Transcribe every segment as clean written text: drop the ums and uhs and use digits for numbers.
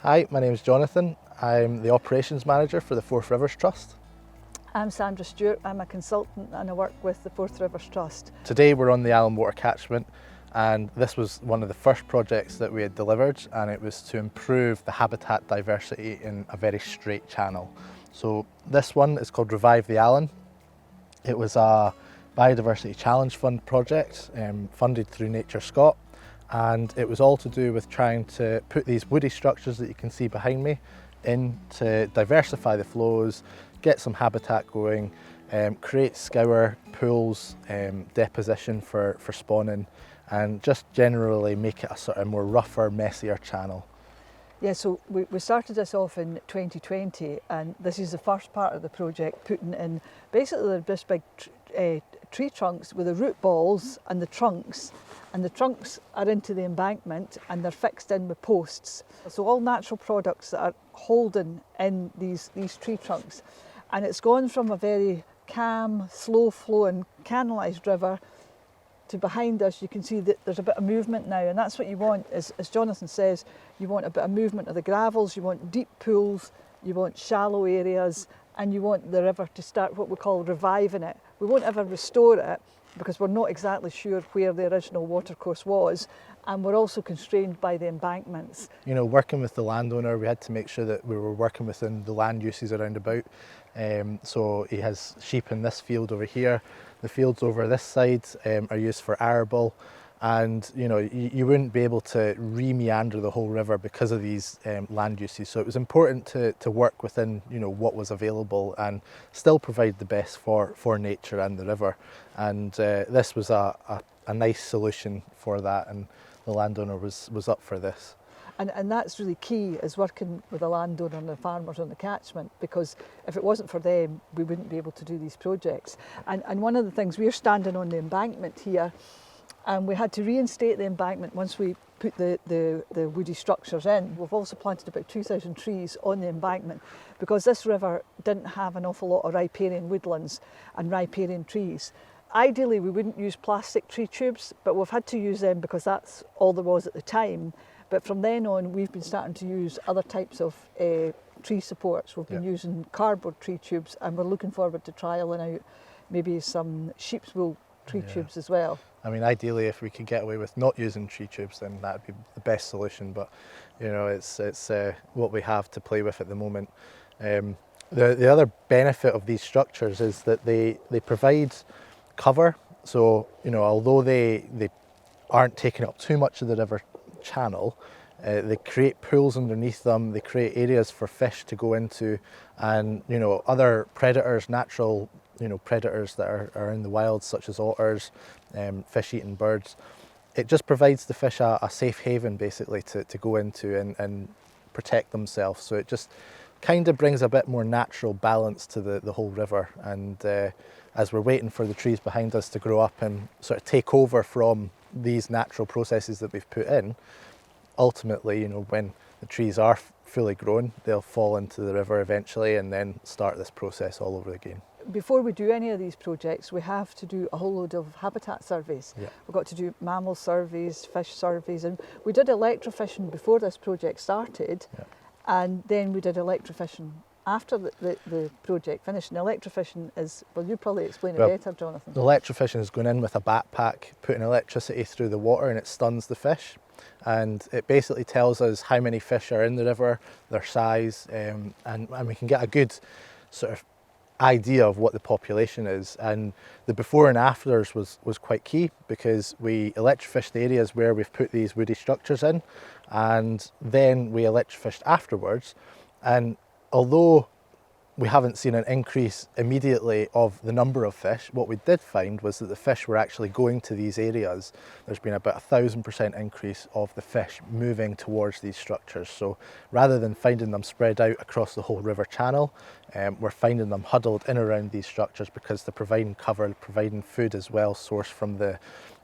Hi, my name is Jonathan. I'm the Operations Manager for the Forth Rivers Trust. I'm Sandra Stewart. I'm a consultant and I work with the Forth Rivers Trust. Today we're on the Allan water catchment, and this was one of the first projects that we had delivered, and it was to improve the habitat diversity in a very straight channel. So this one is called Revive the Allan. It was a Biodiversity Challenge Fund project funded through Nature Scot, and it was all to do with trying to put these woody structures that you can see behind me in to diversify the flows, get some habitat going, create scour, pools, deposition for spawning, and just generally make it a sort of more rougher, messier channel. Yeah, so we started this off in 2020, and this is the first part of the project, putting in basically this big tree trunks with the root balls and the trunks are into the embankment and they're fixed in with posts. So all natural products that are holding in these tree trunks. And it's gone from a very calm, slow flowing, canalised river to behind us. You can see that there's a bit of movement now, and that's what you want, as Jonathan says, you want a bit of movement of the gravels, you want deep pools, you want shallow areas, and you want the river to start what we call reviving it. We won't ever restore it because we're not exactly sure where the original watercourse was, and we're also constrained by the embankments. You know, working with the landowner, we had to make sure that we were working within the land uses around about. So he has sheep in this field over here. The fields over this side are used for arable, and you know, you wouldn't be able to re-meander the whole river because of these land uses. So it was important to work within, you know, what was available and still provide the best for nature and the river. And this was a nice solution for that, and the landowner was up for this. And that's really key, is working with the landowner and the farmers on the catchment, because if it wasn't for them, we wouldn't be able to do these projects. And one of the things, we're standing on the embankment here, and we had to reinstate the embankment once we put the woody structures in. We've also planted about 2,000 trees on the embankment because this river didn't have an awful lot of riparian woodlands and riparian trees. Ideally, we wouldn't use plastic tree tubes, but we've had to use them because that's all there was at the time. But from then on, we've been starting to use other types of tree supports. We've been using cardboard tree tubes, and we're looking forward to trialling out maybe some sheep's wool tree tubes as well. I mean, ideally, if we could get away with not using tree tubes, then that would be the best solution. But you know, it's what we have to play with at the moment. The other benefit of these structures is that they provide cover. So you know, although they aren't taking up too much of the river channel, they create pools underneath them, they create areas for fish to go into, and you know, other predators, natural, you know, predators that are in the wild, such as otters, fish-eating birds. It just provides the fish a safe haven basically to go into and protect themselves. So it just kind of brings a bit more natural balance to the whole river. And as we're waiting for the trees behind us to grow up and sort of take over from these natural processes that we've put in, ultimately, you know, when the trees are fully grown, they'll fall into the river eventually and then start this process all over again. Before we do any of these projects, we have to do a whole load of habitat surveys. Yeah. We've got to do mammal surveys, fish surveys, and we did electrofishing before this project started, and then we did electrofishing after the project finished. And electrofishing is, well, you probably explain it better, Jonathan. Electrofishing is going in with a backpack, putting electricity through the water, and it stuns the fish. And it basically tells us how many fish are in the river, their size, and we can get a good sort of idea of what the population is. And the before and afters was quite key, because we electrofished the areas where we've put these woody structures in, and then we electrofished afterwards. And although we haven't seen an increase immediately of the number of fish, what we did find was that the fish were actually going to these areas. There's been about 1,000% increase of the fish moving towards these structures. So rather than finding them spread out across the whole river channel, we're finding them huddled in around these structures because they're providing cover, providing food as well, sourced from the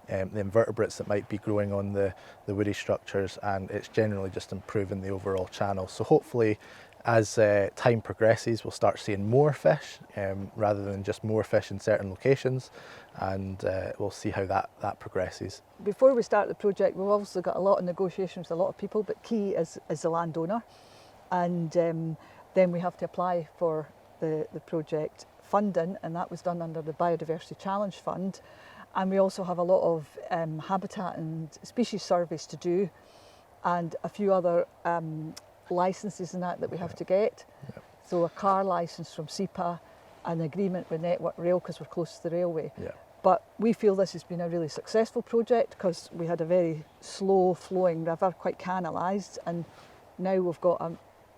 invertebrates that might be growing on the woody structures, and it's generally just improving the overall channel. So hopefully, as time progresses, we'll start seeing more fish rather than just more fish in certain locations, and we'll see how that progresses. Before we start the project, we've obviously got a lot of negotiations with a lot of people, but key is the landowner. and then we have to apply for the project funding, and that was done under the Biodiversity Challenge Fund. And we also have a lot of habitat and species surveys to do, and a few other licences and that we have to get. Yep. So a car licence from SEPA, an agreement with Network Rail because we're close to the railway. Yep. But we feel this has been a really successful project because we had a very slow flowing river, quite canalised, and now we've got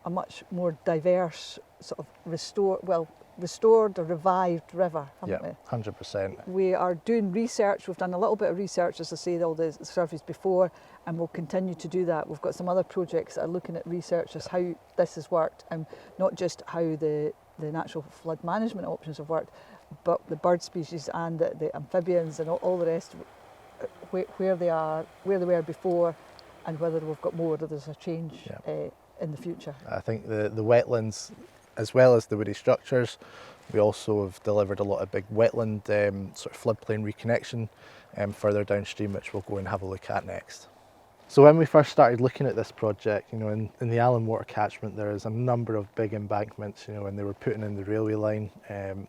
a much more diverse sort of restored or revived river, haven't we? 100%. We are doing research. We've done a little bit of research, as I say, all the surveys before, and we'll continue to do that. We've got some other projects that are looking at research as how this has worked, and not just how the natural flood management options have worked, but the bird species and the amphibians and all the rest, where they are, where they were before, and whether we've got more or there's a change in the future. I think the wetlands, as well as the woody structures, we also have delivered a lot of big wetland sort of floodplain reconnection further downstream, which we'll go and have a look at next. So when we first started looking at this project, in the Allan water catchment, there is a number of big embankments. When they were putting in the railway line,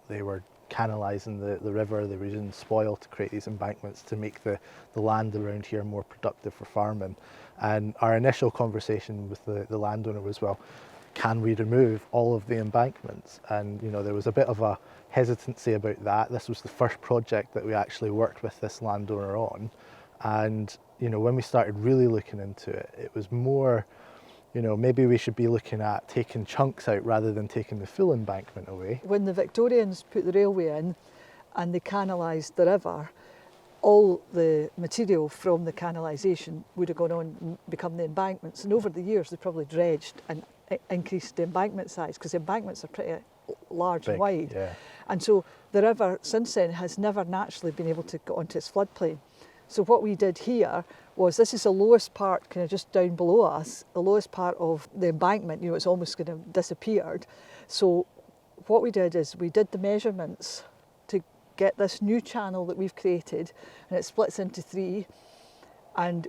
they were canalising the river. They were using spoil to create these embankments to make the land around here more productive for farming. And our initial conversation with the landowner was, well, can we remove all of the embankments? And there was a bit of a hesitancy about that. This was the first project that we actually worked with this landowner on, and when we started really looking into it, it was more, maybe we should be looking at taking chunks out rather than taking the full embankment away. When the Victorians put the railway in and they canalised the river, all the material from the canalisation would have gone on and become the embankments, and over the years they probably dredged and increased the embankment size, because the embankments are pretty large and wide. Yeah. And so the river since then has never naturally been able to get onto its floodplain. So what we did here was, this is the lowest part, kind of just down below us, the lowest part of the embankment, it's almost kind of disappeared. So what we did is we did the measurements to get this new channel that we've created, and it splits into 3, and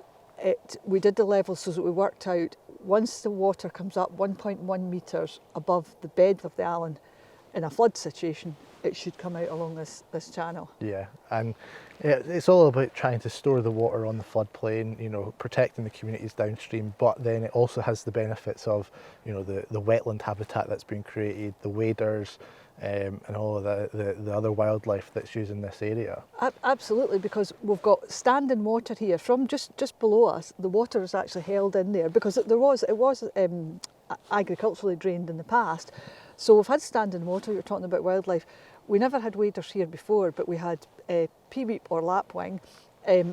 we did the levels so that we worked out, once the water comes up 1.1 metres above the bed of the Allan in a flood situation, it should come out along this channel. Yeah, and it's all about trying to store the water on the floodplain, protecting the communities downstream, but then it also has the benefits of, the wetland habitat that's been created, the waders, and all of the other wildlife that's using this area. Absolutely, because we've got standing water here from just below us. The water is actually held in there because it was agriculturally drained in the past. So we've had standing water. You're talking about wildlife. We never had waders here before, but we had peaweep or lapwing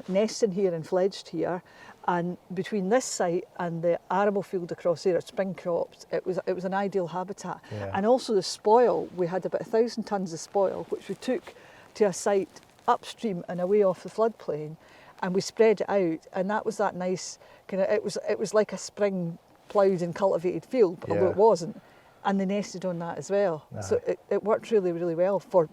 nesting here and fledged here. And between this site and the arable field across there at spring crops, it was an ideal habitat. Yeah. And also the spoil, we had about 1,000 tonnes of spoil, which we took to a site upstream and away off the floodplain, and we spread it out. And that was that nice kind of, it was like a spring ploughed and cultivated field, although it wasn't. And they nested on that as well. Aye. So it worked really, really well for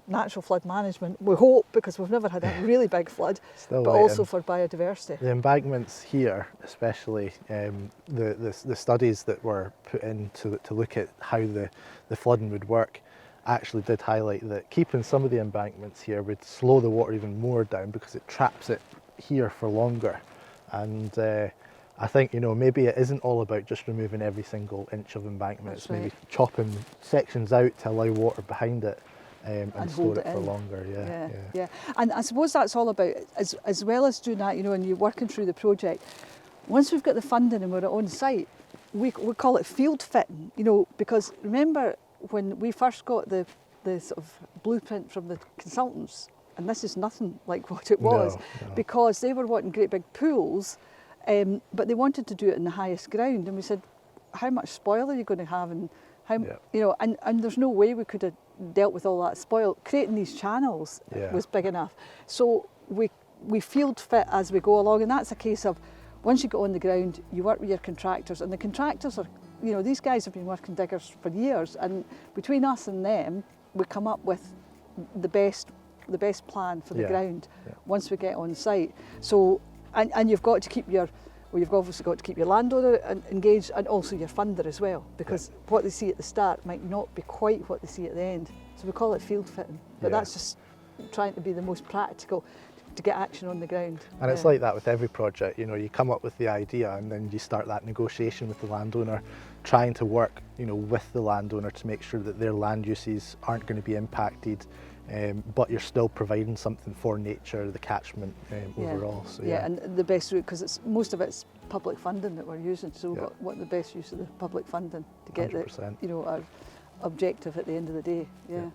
natural flood management, we hope, because we've never had a really big flood, but also for biodiversity. The embankments here, especially, the studies that were put in to look at how the flooding would work, actually did highlight that keeping some of the embankments here would slow the water even more down because it traps it here for longer. And I think, maybe it isn't all about just removing every single inch of embankment. It's maybe chopping sections out to allow water behind it and store it for longer. Yeah. And I suppose that's all about, as well as doing that, and you're working through the project, once we've got the funding and we're on site, we call it field fitting, because remember when we first got the sort of blueprint from the consultants, and this is nothing like what it was, because they were wanting great big pools, but they wanted to do it in the highest ground, and we said, how much spoil are you going to have, and how, and there's no way we could have dealt with all that spoil. Creating these channels was big enough, so we field fit as we go along, and that's a case of, once you get on the ground, you work with your contractors, and the contractors are, these guys have been working diggers for years, and between us and them, we come up with the best plan for the ground once we get on site. So, and you've got to keep your well, you've obviously got to keep your landowner engaged and also your funder as well, because what they see at the start might not be quite what they see at the end. So we call it field fitting, but that's just trying to be the most practical to get action on the ground. And it's like that with every project, you know, you come up with the idea and then you start that negotiation with the landowner, trying to work, you know, with the landowner to make sure that their land uses aren't going to be impacted, but you're still providing something for nature, the catchment overall. So, and the best route, because most of it's public funding that we're using, so we've got the best use of the public funding to get 100%. the, you know, our objective at the end of the day. Yeah.